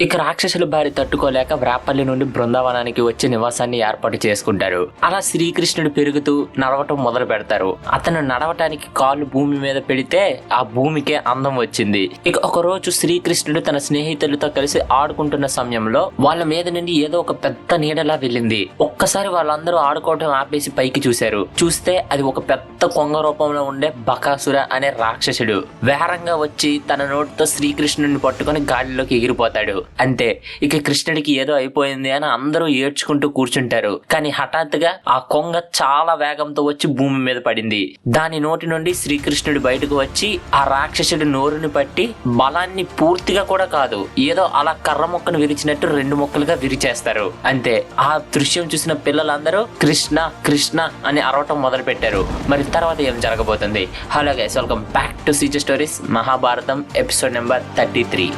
ఇక రాక్షసుల బారి తట్టుకోలేక వ్రాపల్లి నుండి బృందావనానికి వచ్చి నివాసాన్ని ఏర్పాటు చేసుకుంటారు. అలా శ్రీకృష్ణుడు పెరుగుతూ నడవటం మొదలు పెడతారు. అతను నడవటానికి కాళ్ళు భూమి మీద పెడితే ఆ భూమికే అందం వచ్చింది. ఇక ఒక రోజు శ్రీకృష్ణుడు తన స్నేహితులతో కలిసి ఆడుకుంటున్న సమయంలో వాళ్ళ మీద నుండి ఏదో ఒక పెద్ద నీడలా వెళ్ళింది. ఒక్కసారి వాళ్ళందరూ ఆడుకోవటం ఆపేసి పైకి చూశారు. చూస్తే అది ఒక పెద్ద కొంగ రూపంలో ఉండే బకాసుర అనే రాక్షసుడు వేరంగా వచ్చి తన నోటితో శ్రీకృష్ణుడిని పట్టుకొని గాలిలోకి ఎగిరిపోతాడు. అంతే, ఇక కృష్ణుడికి ఏదో అయిపోయింది అని అందరూ ఏడ్చుకుంటూ కూర్చుంటారు. కానీ హఠాత్తుగా ఆ కొంగ చాలా వేగంతో వచ్చి భూమి మీద పడింది. దాని నోటి నుండి శ్రీకృష్ణుడు బయటకు వచ్చి ఆ రాక్షసుడి నోరుని పట్టి బలాన్ని పూర్తిగా కూడా కాదు, ఏదో అలా కర్ర మొక్కను విరిచినట్టు 2 ముక్కలుగా విరిచేస్తారు. అంతే, ఆ దృశ్యం చూసిన పిల్లలందరూ కృష్ణ కృష్ణ అని అరవటం మొదలు పెట్టారు. మరి తర్వాత ఏం జరగబోతుంది? Hello guys, welcome back to CJ stories Mahabharatam episode number 33.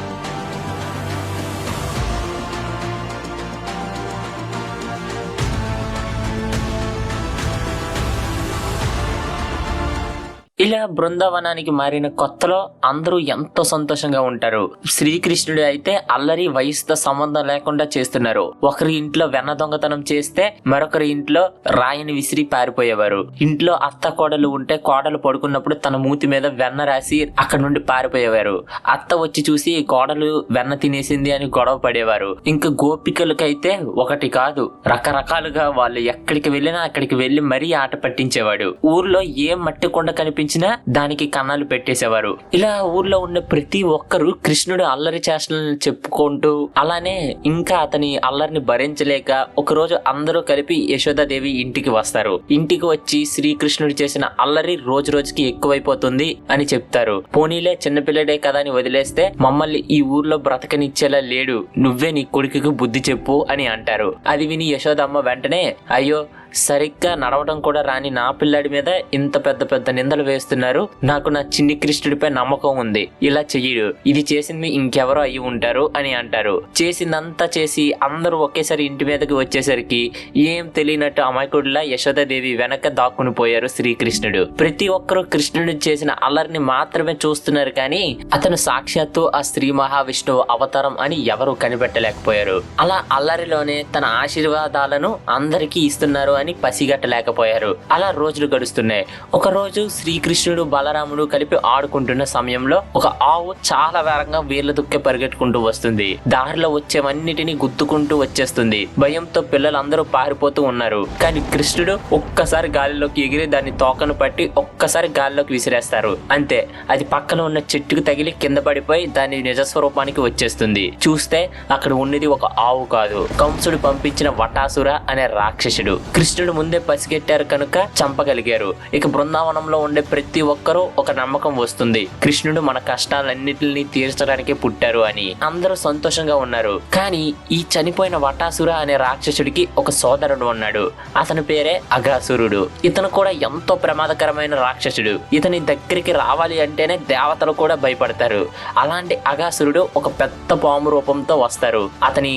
ఇలా బృందావనానికి మారిన కొత్తలో అందరూ ఎంతో సంతోషంగా ఉంటారు. శ్రీకృష్ణుడు అయితే అల్లరి వయసుతో సంబంధం లేకుండా చేస్తున్నారు. ఒకరి ఇంట్లో వెన్న దొంగతనం చేస్తే మరొకరి ఇంట్లో రాయిని విసిరి పారిపోయేవారు. ఇంట్లో అత్త కోడలు ఉంటే కోడలు పడుకున్నప్పుడు తన మూతి మీద వెన్న రాసి అక్కడ నుండి పారిపోయేవారు. అత్త వచ్చి చూసి కోడలు వెన్న తినేసింది అని గొడవ పడేవారు. ఇంకా గోపికలకైతే ఒకటి కాదు, రకరకాలుగా వాళ్ళు ఎక్కడికి వెళ్ళినా అక్కడికి వెళ్లి మరీ ఆట పట్టించేవాడు. ఊర్లో ఏ మట్టి కొండ కనిపించి దానికి కన్నాలు పెట్టేసేవారు. ఇలా ఊర్లో ఉన్న ప్రతి ఒక్కరు కృష్ణుడు అల్లరి చేష్టలను చెప్పుకుంటూ అలానే ఇంకా అతని అల్లరిని భరించలేక ఒకరోజు అందరూ కలిపి యశోదాదేవి ఇంటికి వస్తారు. ఇంటికి వచ్చి శ్రీకృష్ణుడు చేసిన అల్లరి రోజు రోజుకి ఎక్కువైపోతుంది అని చెప్తారు. పోనీలే చిన్నపిల్లడే కదా అని వదిలేస్తే మమ్మల్ని ఈ ఊర్లో బ్రతకనిచ్చేలా లేడు, నువ్వే నీ కొడుకుకి బుద్ధి చెప్పు అని అంటారు. అది విని యశోదమ్మ వెంటనే, అయ్యో సరిగ్గా నడవడం కూడా రాని నా పిల్లాడి మీద ఇంత పెద్ద పెద్ద నిందలు వేస్తున్నారు, నాకు నా చిన్ని కృష్ణుడిపై నమ్మకం ఉంది, ఇలా చెయ్యడు, ఇది చేసింది ఇంకెవరో అయ్యి ఉంటారు అని అంటారు. చేసిందంతా చేసి అందరూ ఒకేసారి ఇంటి మీదకి వచ్చేసరికి ఏం తెలియనట్టు అమాయకుడిలా యశోదాదేవి వెనక దాక్కుని పోయారు శ్రీకృష్ణుడు. ప్రతి ఒక్కరూ కృష్ణుడు చేసిన అల్లరిని మాత్రమే చూస్తున్నారు, కానీ అతను సాక్షాత్తు ఆ శ్రీ మహావిష్ణువు అవతారం అని ఎవరూ కనిపెట్టలేకపోయారు. అలా అల్లరిలోనే తన ఆశీర్వాదాలను అందరికీ ఇస్తున్నారు అని పసిగట్టలేకపోయారు. అలా రోజులు గడుస్తున్నాయి. ఒక రోజు శ్రీకృష్ణుడు బలరాముడు కలిపి ఆడుకుంటున్న సమయంలో ఒక ఆవు చాలా వేగంగా వీర్ల దుక్కే పరిగెట్టుకుంటూ వస్తుంది. దారిలో వచ్చేవన్నిటిని గుద్దుకుంటూ వచ్చేస్తుంది. భయంతో పిల్లలందరూ పారిపోతూ ఉన్నారు. కానీ కృష్ణుడు ఒక్కసారి గాలిలోకి ఎగిరి దాన్ని తోకను పట్టి ఒక్కసారి గాలిలోకి విసిరేస్తారు. అంతే, అది పక్కన ఉన్న చెట్టుకు తగిలి కింద పడిపోయి దాని నిజస్వరూపానికి వచ్చేస్తుంది. చూస్తే అక్కడ ఉన్నది ఒక ఆవు కాదు, కంసుడు పంపించిన వటాసుర అనే రాక్షసుడు. కృష్ణుడు ముందే పసిగట్టారు కనుక చంపగలిగారు. ఇక బృందావనంలో ఉండే ప్రతి ఒక్కరూ ఒక నమ్మకం వస్తుంది, కృష్ణుడు మన కష్టాలన్నిటిని తీర్చడానికే పుట్టారు అని. అందరూ సంతోషంగా ఉన్నారు. కానీ ఈ చనిపోయిన వటాసుర అనే రాక్షసుడికి ఒక సోదరుడు ఉన్నాడు. అతని పేరే అఘాసురుడు. ఇతను కూడా ఎంతో ప్రమాదకరమైన రాక్షసుడు. ఇతని దగ్గరికి రావాలి అంటేనే దేవతలు కూడా భయపడతారు. అలాంటి అఘాసురుడు ఒక పెద్ద పాము రూపంతో వస్తారు అతని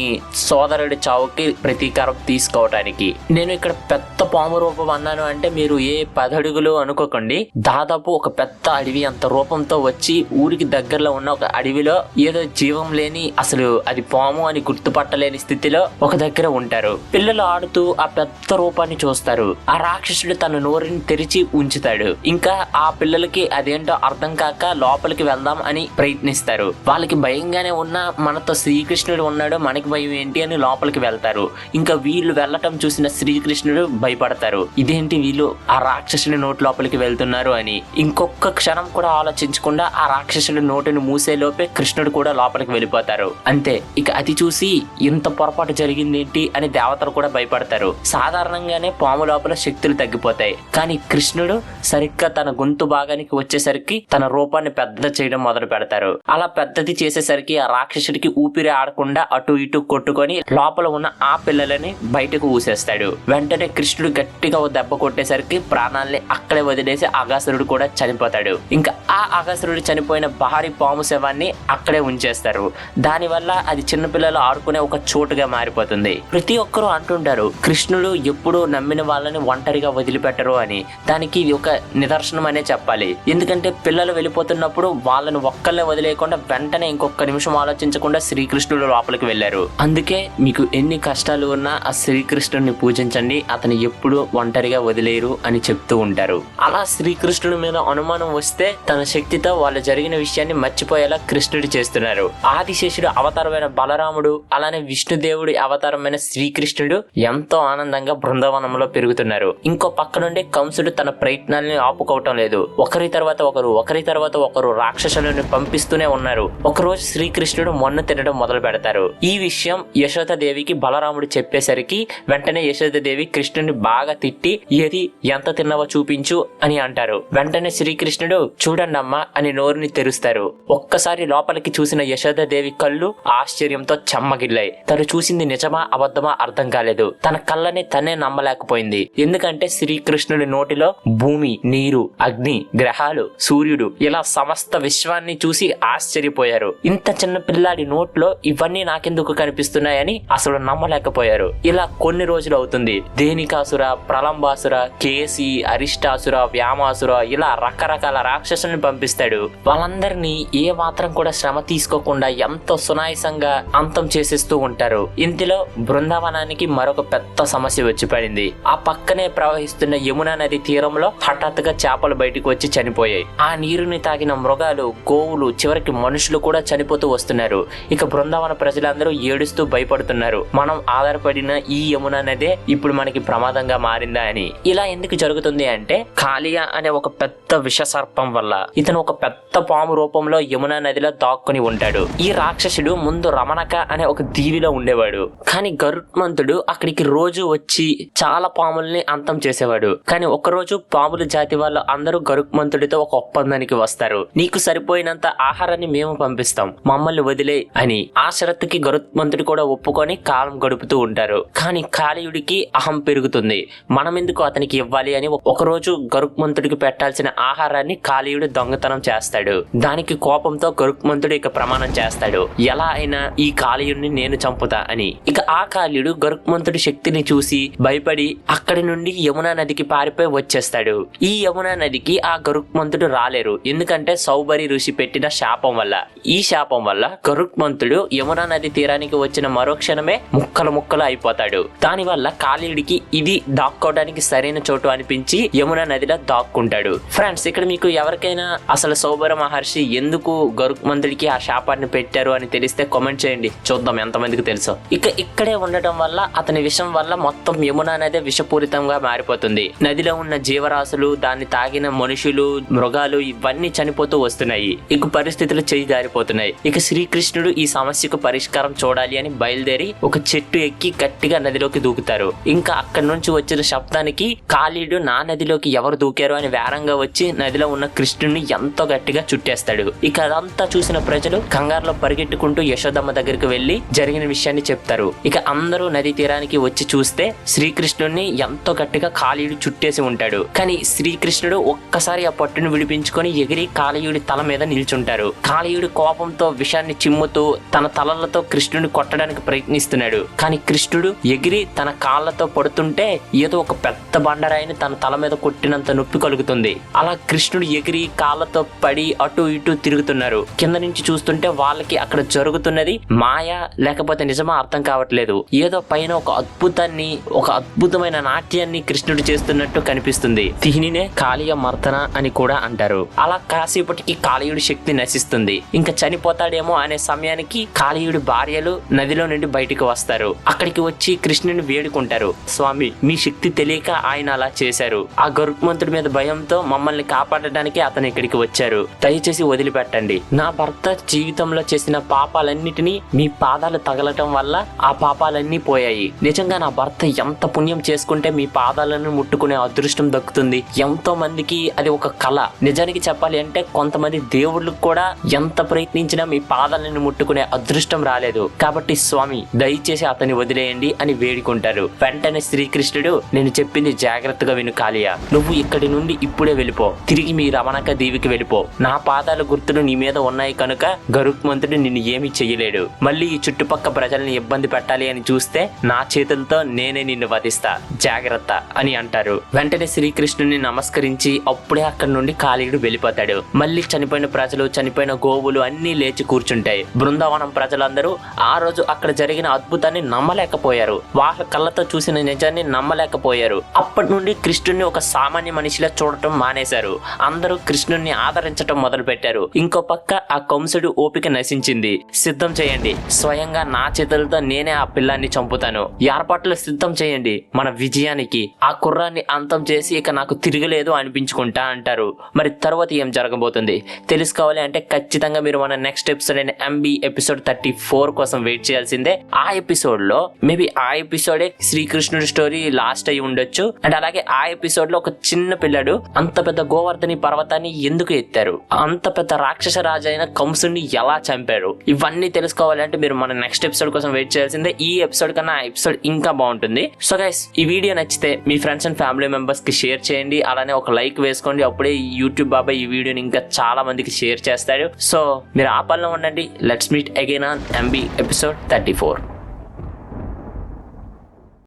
సోదరుడి చావుకి ప్రతీకారం తీసుకోవటానికి. నేను ఇక్కడ పెద్ద పాము రూపం అన్నాను అంటే మీరు ఏ 10 అడుగులు అనుకోకండి, దాదాపు ఒక పెద్ద అడవి అంత రూపంతో వచ్చి ఊరికి దగ్గరలో ఉన్న ఒక అడవిలో ఏదో జీవం లేని, అసలు అది పాము అని గుర్తుపట్టలేని స్థితిలో ఒక దగ్గర ఉంటారు. పిల్లలు ఆడుతూ ఆ పెద్ద రూపాన్ని చూస్తారు. ఆ రాక్షసుడు తన నోరుని తెరిచి ఉంచుతాడు. ఇంకా ఆ పిల్లలకి అదేంటో అర్థం కాక లోపలికి వెళ్దాం అని ప్రయత్నిస్తారు. వాళ్ళకి భయంగానే ఉన్న మనతో శ్రీకృష్ణుడు ఉన్నాడు, మనకి భయం ఏంటి అని లోపలికి వెళ్తారు. ఇంకా వీళ్ళు వెళ్ళటం చూసిన శ్రీకృష్ణుడు భయపడతారు. ఇదేంటి వీళ్ళు ఆ రాక్షసుడి నోటి లోపలికి వెళ్తున్నారు అని. ఇంకొక క్షణం కూడా ఆలోచించకుండా ఆ రాక్షసుడి నోటిని మూసే లోపే కృష్ణుడు కూడా లోపలికి వెళ్ళిపోతారు. అంతే, ఇక అది చూసి ఇంత పొరపాటు జరిగింది ఏంటి అని దేవతలు కూడా భయపడతారు. సాధారణంగానే పాము లోపల శక్తులు తగ్గిపోతాయి, కానీ కృష్ణుడు సరిగ్గా తన గొంతు భాగానికి వచ్చేసరికి తన రూపాన్ని పెద్ద చేయడం మొదలు పెడతారు. అలా పెద్దది చేసేసరికి ఆ రాక్షసుడికి ఊపిరి ఆడకుండా అటు ఇటు కొట్టుకొని లోపల ఉన్న ఆ పిల్లలని బయటకు ఊసేస్తాడు. వెంటనే వెంటనే కృష్ణుడు గట్టిగా ఓ దెబ్బ కొట్టేసరికి ప్రాణాల్ని అక్కడే వదిలేసి అగాసురుడు కూడా చనిపోతాడు. ఇంకా ఆ అగాసురుడు చనిపోయిన భారీ పాము శవాన్ని అక్కడే ఉంచేస్తారు. దానివల్ల అది చిన్నపిల్లలు ఆడుకునే ఒక చోటుగా మారిపోతుంది. ప్రతి ఒక్కరూ అంటుంటారు కృష్ణుడు ఎప్పుడు నమ్మిన వాళ్ళని ఒంటరిగా వదిలిపెట్టరు అని. దానికి ఇది ఒక నిదర్శనం అనే చెప్పాలి. ఎందుకంటే పిల్లలు వెళ్ళిపోతున్నప్పుడు వాళ్ళని ఒక్కళ్ళే వదిలేయకుండా వెంటనే ఇంకొక నిమిషం ఆలోచించకుండా శ్రీకృష్ణుడు లోపలికి వెళ్లారు. అందుకే మీకు ఎన్ని కష్టాలు ఉన్నా ఆ శ్రీకృష్ణుడిని పూజించండి, అతను ఎప్పుడు ఒంటరిగా వదిలేరు అని చెప్తూ ఉంటారు. అలా శ్రీకృష్ణుడి మీద అనుమానం వస్తే తన శక్తితో వాళ్ళు జరిగిన విషయాన్ని మర్చిపోయేలా కృష్ణుడు చేస్తున్నారు. ఆదిశేషుడు అవతారమైన బలరాముడు, అలానే విష్ణుదేవుడి అవతారమైన శ్రీకృష్ణుడు ఎంతో ఆనందంగా బృందావనంలో పెరుగుతున్నారు. ఇంకో పక్క నుండి కంసుడు తన ప్రయత్నాలను ఆపుకోవటం లేదు. ఒకరి తర్వాత ఒకరు రాక్షసులను పంపిస్తూనే ఉన్నారు. ఒకరోజు శ్రీకృష్ణుడు మొన్ను తినడం మొదలు పెడతారు. ఈ విషయం యశోదాదేవికి బలరాముడు చెప్పేసరికి వెంటనే యశోదాదేవి కృష్ణుడిని బాగా తిట్టి ఏది ఎంత తిన్నావో చూపించు అని అంటారు. వెంటనే శ్రీకృష్ణుడు చూడండి అమ్మా అని నోరుని తెరుస్తారు. ఒక్కసారి లోపలికి చూసిన యశోదాదేవి కళ్ళు ఆశ్చర్యంతో చెమ్మగిల్లాయి. తను చూసింది నిజమా అబద్ధమా అర్థం కాలేదు. తన కళ్ళని తనే నమ్మలేకపోయింది. ఎందుకంటే శ్రీకృష్ణుడి నోటిలో భూమి, నీరు, అగ్ని, గ్రహాలు, సూర్యుడు ఇలా సమస్త విశ్వాన్ని చూసి ఆశ్చర్యపోయారు. ఇంత చిన్న పిల్లాడి నోట్లో ఇవన్నీ నాకెందుకు కనిపిస్తున్నాయని అసలు నమ్మలేకపోయారు. ఇలా కొన్ని రోజులు అవుతుంది. దేనికాసుర, ప్రలంబాసుర, కేసి, అరిష్టాసుర, వ్యామాసుర ఇలా రకరకాల రాక్షసుల్ని పంపిస్తాడు. వాళ్ళందరినీ ఏ మాత్రం కూడా శ్రమ తీసుకోకుండా ఎంతో సునాయాసంగా అంతం చేసేస్తూ ఉంటారు. ఇందులో బృందావనానికి మరొక పెద్ద సమస్య వచ్చి పడింది. ఆ పక్కనే ప్రవహిస్తున్న యమునా నది తీరంలో హఠాత్తుగా చేపలు బయటకు వచ్చి చనిపోయాయి. ఆ నీరుని తాగిన మృగాలు, గోవులు, చివరికి మనుషులు కూడా చనిపోతూ వస్తున్నారు. ఇక బృందావన ప్రజలందరూ ఏడుస్తూ భయపడుతున్నారు. మనం ఆధారపడిన ఈ యమునా నదే ఇప్పుడు మనకి ప్రమాదంగా మారిందా అని. ఇలా ఎందుకు జరుగుతుంది అంటే కాళియా అనే ఒక పెద్ద విష సర్పం వల్ల. ఇతను ఒక పెద్ద పాము రూపంలో యమునా నదిలో దాక్కుని ఉంటాడు. ఈ రాక్షసుడు ముందు రమణక అనే ఒక దీవిలో ఉండేవాడు. కానీ గరుత్మంతుడు అక్కడికి రోజు వచ్చి చాలా పాముల్ని అంతం చేసేవాడు. కానీ ఒకరోజు పాముల జాతి వాళ్ళు అందరూ గరుత్మంతుడితో ఒక ఒప్పందానికి వస్తారు. నీకు సరిపోయినంత ఆహారాన్ని మేము పంపిస్తాం, మమ్మల్ని వదిలే అని. ఆ షరతుకి గరుత్మంతుడు కూడా ఒప్పుకొని కాలం గడుపుతూ ఉంటారు. కానీ కాళీయుడికి అహం పెరుగుతుంది. మనం ఎందుకు అతనికి ఇవ్వాలి అని ఒకరోజు గరుత్మంతుడికి పెట్టాల్సిన ఆహారాన్ని కాళీయుడు దొంగతనం చేస్తాడు. దానికి కోపంతో గరుత్మంతుడు ఇక ప్రమాణం చేస్తాడు, ఎలా అయినా ఈ కాళీయుడిని నేను చంపుతా అని. ఇక ఆ కాళీయుడు గరుత్మంతుడి శక్తిని చూసి భయపడి అక్కడి నుండి యమునా నదికి పారిపోయి వచ్చేస్తాడు. ఈ యమునా నదికి ఆ గరుత్మంతుడు రాలేరు. ఎందుకంటే సౌబరి ఋషి పెట్టిన శాపం వల్ల. ఈ శాపం వల్ల గరుత్మంతుడు యమునా నది తీరానికి వచ్చిన మరో క్షణమే ముక్కలు అయిపోతాడు. దాని వల్ల కాళీయుడికి ఇది దాక్కోవడానికి సరైన చోటు అనిపించి యమునా నదిలో దాక్కుంటాడు. ఫ్రెండ్స్, ఇక్కడ మీకు ఎవరికైనా అసలు సౌబర మహర్షి ఎందుకు గరుత్మంతుడికి ఆ శాపాన్ని పెట్టారు అని తెలిస్తే కామెంట్ చేయండి, చూద్దాం ఎంతమందికి తెలుసో. ఇక ఇక్కడే ఉండటం వల్ల అతని విషం వల్ల మొత్తం యమునా నది విషపూరితంగా మారిపోతుంది. నదిలో ఉన్న జీవరాశులు, దాన్ని తాగిన మనుషులు, మృగాలు ఇవన్నీ చనిపోతూ వస్తున్నాయి. ఇక పరిస్థితులు చేయి జారిపోతున్నాయి. ఇక శ్రీకృష్ణుడు ఈ సమస్యకు పరిష్కారం చూడాలి అని బయలుదేరి ఒక చెట్టు ఎక్కి గట్టిగా నదిలోకి దూకుతారు. ఇంకా అక్కడి నుంచి వచ్చిన శబ్దానికి కాళీయుడు నా నదిలోకి ఎవరు దూకారు అని వేరంగా వచ్చి నదిలో ఉన్న కృష్ణుడిని ఎంతో గట్టిగా చుట్టేస్తాడు. ఇక అదంతా చూసిన ప్రజలు కంగారులో పరిగెట్టుకుంటూ యశోదమ్మ దగ్గరికి వెళ్లి జరిగిన విషయాన్ని చెప్తారు. ఇక అందరూ నది తీరానికి వచ్చి చూస్తే శ్రీకృష్ణుడిని ఎంతో గట్టిగా కాళీయుడు చుట్టేసి ఉంటాడు. కానీ శ్రీకృష్ణుడు ఒక్కసారి ఆ పట్టును విడిపించుకొని ఎగిరి కాళీయుడి తల మీద నిల్చుంటారు. కాళీయుడి కోపంతో విషాన్ని చిమ్ముతూ తన తలలతో కృష్ణుడిని కొట్టడానికి ప్రయత్నిస్తున్నాడు. కానీ కృష్ణుడు ఎగిరి తన కాళ్లతో పడుతుంటే ఏదో ఒక పెద్ద బండరాయిని తన తల మీద కొట్టినంత నొప్పి కలుగుతుంది. అలా కృష్ణుడు ఎగిరి కాళ్లతో పడి అటు ఇటు తిరుగుతున్నారు. కింద నుంచి చూస్తుంటే వాళ్ళకి అక్కడ జరుగుతున్నది మాయా లేకపోతే నిజమా అర్థం కావట్లేదు. ఏదో పైన ఒక అద్భుతమైన నాట్యాన్ని కృష్ణుడు చేస్తున్నట్టు కనిపిస్తుంది. దీనినే కాళీయ మర్దన అని కూడా అంటారు. అలా కాసేపటికి కాళీయుడి శక్తి నశిస్తుంది. ఇంకా చనిపోతాడేమో అనే సమయానికి కాళీయుడి భార్యలు నదిలో నుండి బయటికి వస్తారు. అక్కడికి వచ్చి కృష్ణుని వేడుకుంటారు, స్వామి మీ శక్తి తెలియక ఆయన అలా చేశారు. ఆ గరుత్మంతుడి మీద భయంతో మమ్మల్ని కాపాడడానికి అతను ఇక్కడికి వచ్చారు. దయచేసి వదిలిపెట్టండి. నా భర్త జీవితంలో చేసిన పాపాలన్నిటినీ మీ పాదాలు తగలటం వల్ల ఆ పాపాలన్నీ పోయాయి. నిజంగా నా భర్త ఎంత పుణ్యం చేసుకుంటే మీ పాదాలను ముట్టుకునే అదృష్టం దక్కుతుంది. ఎంతో మందికి అది ఒక కళ. నిజానికి చెప్పాలి అంటే కొంతమంది దేవుళ్ళకు కూడా ఎంత ప్రయత్నించినా మీ పాదాలను ముట్టుకునే అదృష్టం రాలేదు. కాబట్టి స్వామి దయచేసి అతన్ని వదిలేయండి అని వేడుకుంటారు. వెంటనే శ్రీకృష్ణుడు, నేను చెప్పింది జాగ్రత్తగా విను కాళియా, నువ్వు ఇక్కడి నుండి ఇప్పుడే వెళ్ళిపో, తిరిగి మీ రమణక దీవికి వెళ్ళిపో. నా పాదాల గుర్తులు నీ మీద ఉన్నాయి కనుక గరుత్మంతుడు నిన్ను ఏమీ చెయ్యలేడు. మళ్ళీ ఈ చుట్టుపక్క ప్రజల్ని ఇబ్బంది పెట్టాలి అని చూస్తే నా చేతులతో నేనే నిన్ను వధిస్తా, జాగ్రత్త అని అంటారు. వెంటనే శ్రీకృష్ణుని నమస్కరించి అప్పుడే అక్కడి నుండి కాళీయుడు వెళ్ళిపోతాడు. మళ్ళీ చనిపోయిన ప్రజలు, చనిపోయిన గోవులు అన్నీ లేచి కూర్చుంటాయి. బృందావనం ప్రజలందరూ ఆ రోజు అక్కడ జరిగిన అద్భుతాన్ని నమ్మలేకపోయారు. వాళ్ళ కళ్ళతో చూసిన నిజాన్ని నమ్మలేకపోయారు. అప్పటి నుండి కృష్ణుని ఒక సామాన్య మనిషిలా చూడటం మానేశారు. అందరూ కృష్ణుని ఆదరించటం మొదలు పెట్టారు. ఇంకో పక్క ఆ కంసుడు ఓపిక నశించింది. సిద్ధం చేయండి, స్వయంగా నా చేతులతో నేనే ఆ పిల్లాన్ని చంపుతాను, ఏర్పాట్లు సిద్ధం చేయండి మన విజయానికి. ఆ కుర్రాన్ని అంతం చేసి ఇక నాకు తిరగలేదు అనిపించుకుంటా అంటారు. మరి తర్వాత ఏం జరగబోతుంది తెలుసుకోవాలి అంటే ఖచ్చితంగా మీరు మన నెక్స్ట్ ఎపిసోడ్ అయిన MB ఎపిసోడ్ 34 కోసం వెయిట్ చేయాల్సిందే. ఆ ఎపిసోడ్ లో మేబీ ఆ ఎపిసోడే శ్రీకృష్ణుడి స్టోరీ లాస్ట్ అయి ఉండొచ్చు. అండ్ అలాగే ఆ ఎపిసోడ్ లో ఒక చిన్న పిల్లడు అంత పెద్ద గోవర్ధని పర్వతాన్ని ఎందుకు ఎత్తారు, అంత పెద్ద రాక్షస రాజు అయిన కంసుని ఎలా చంపారు, ఇవన్నీ తెలుసుకోవాలంటే మీరు మన నెక్స్ట్ ఎపిసోడ్ కోసం వెయిట్ చేయాల్సిందే. ఈ ఎపిసోడ్ కన్నా ఆ ఎపిసోడ్ ఇంకా బాగుంటుంది. సో గైస్, ఈ వీడియో నచ్చితే మీ ఫ్రెండ్స్ అండ్ ఫ్యామిలీ మెంబర్స్ కి షేర్ చేయండి. అలానే ఒక లైక్ వేసుకోండి. అప్పుడే యూట్యూబ్ బాబాయ్ ఈ వీడియోని ఇంకా చాలా మందికి షేర్ చేస్తాడు. సో మీరు ఆ పనిలో ఉండండి. Let's meet again on MB episode 34.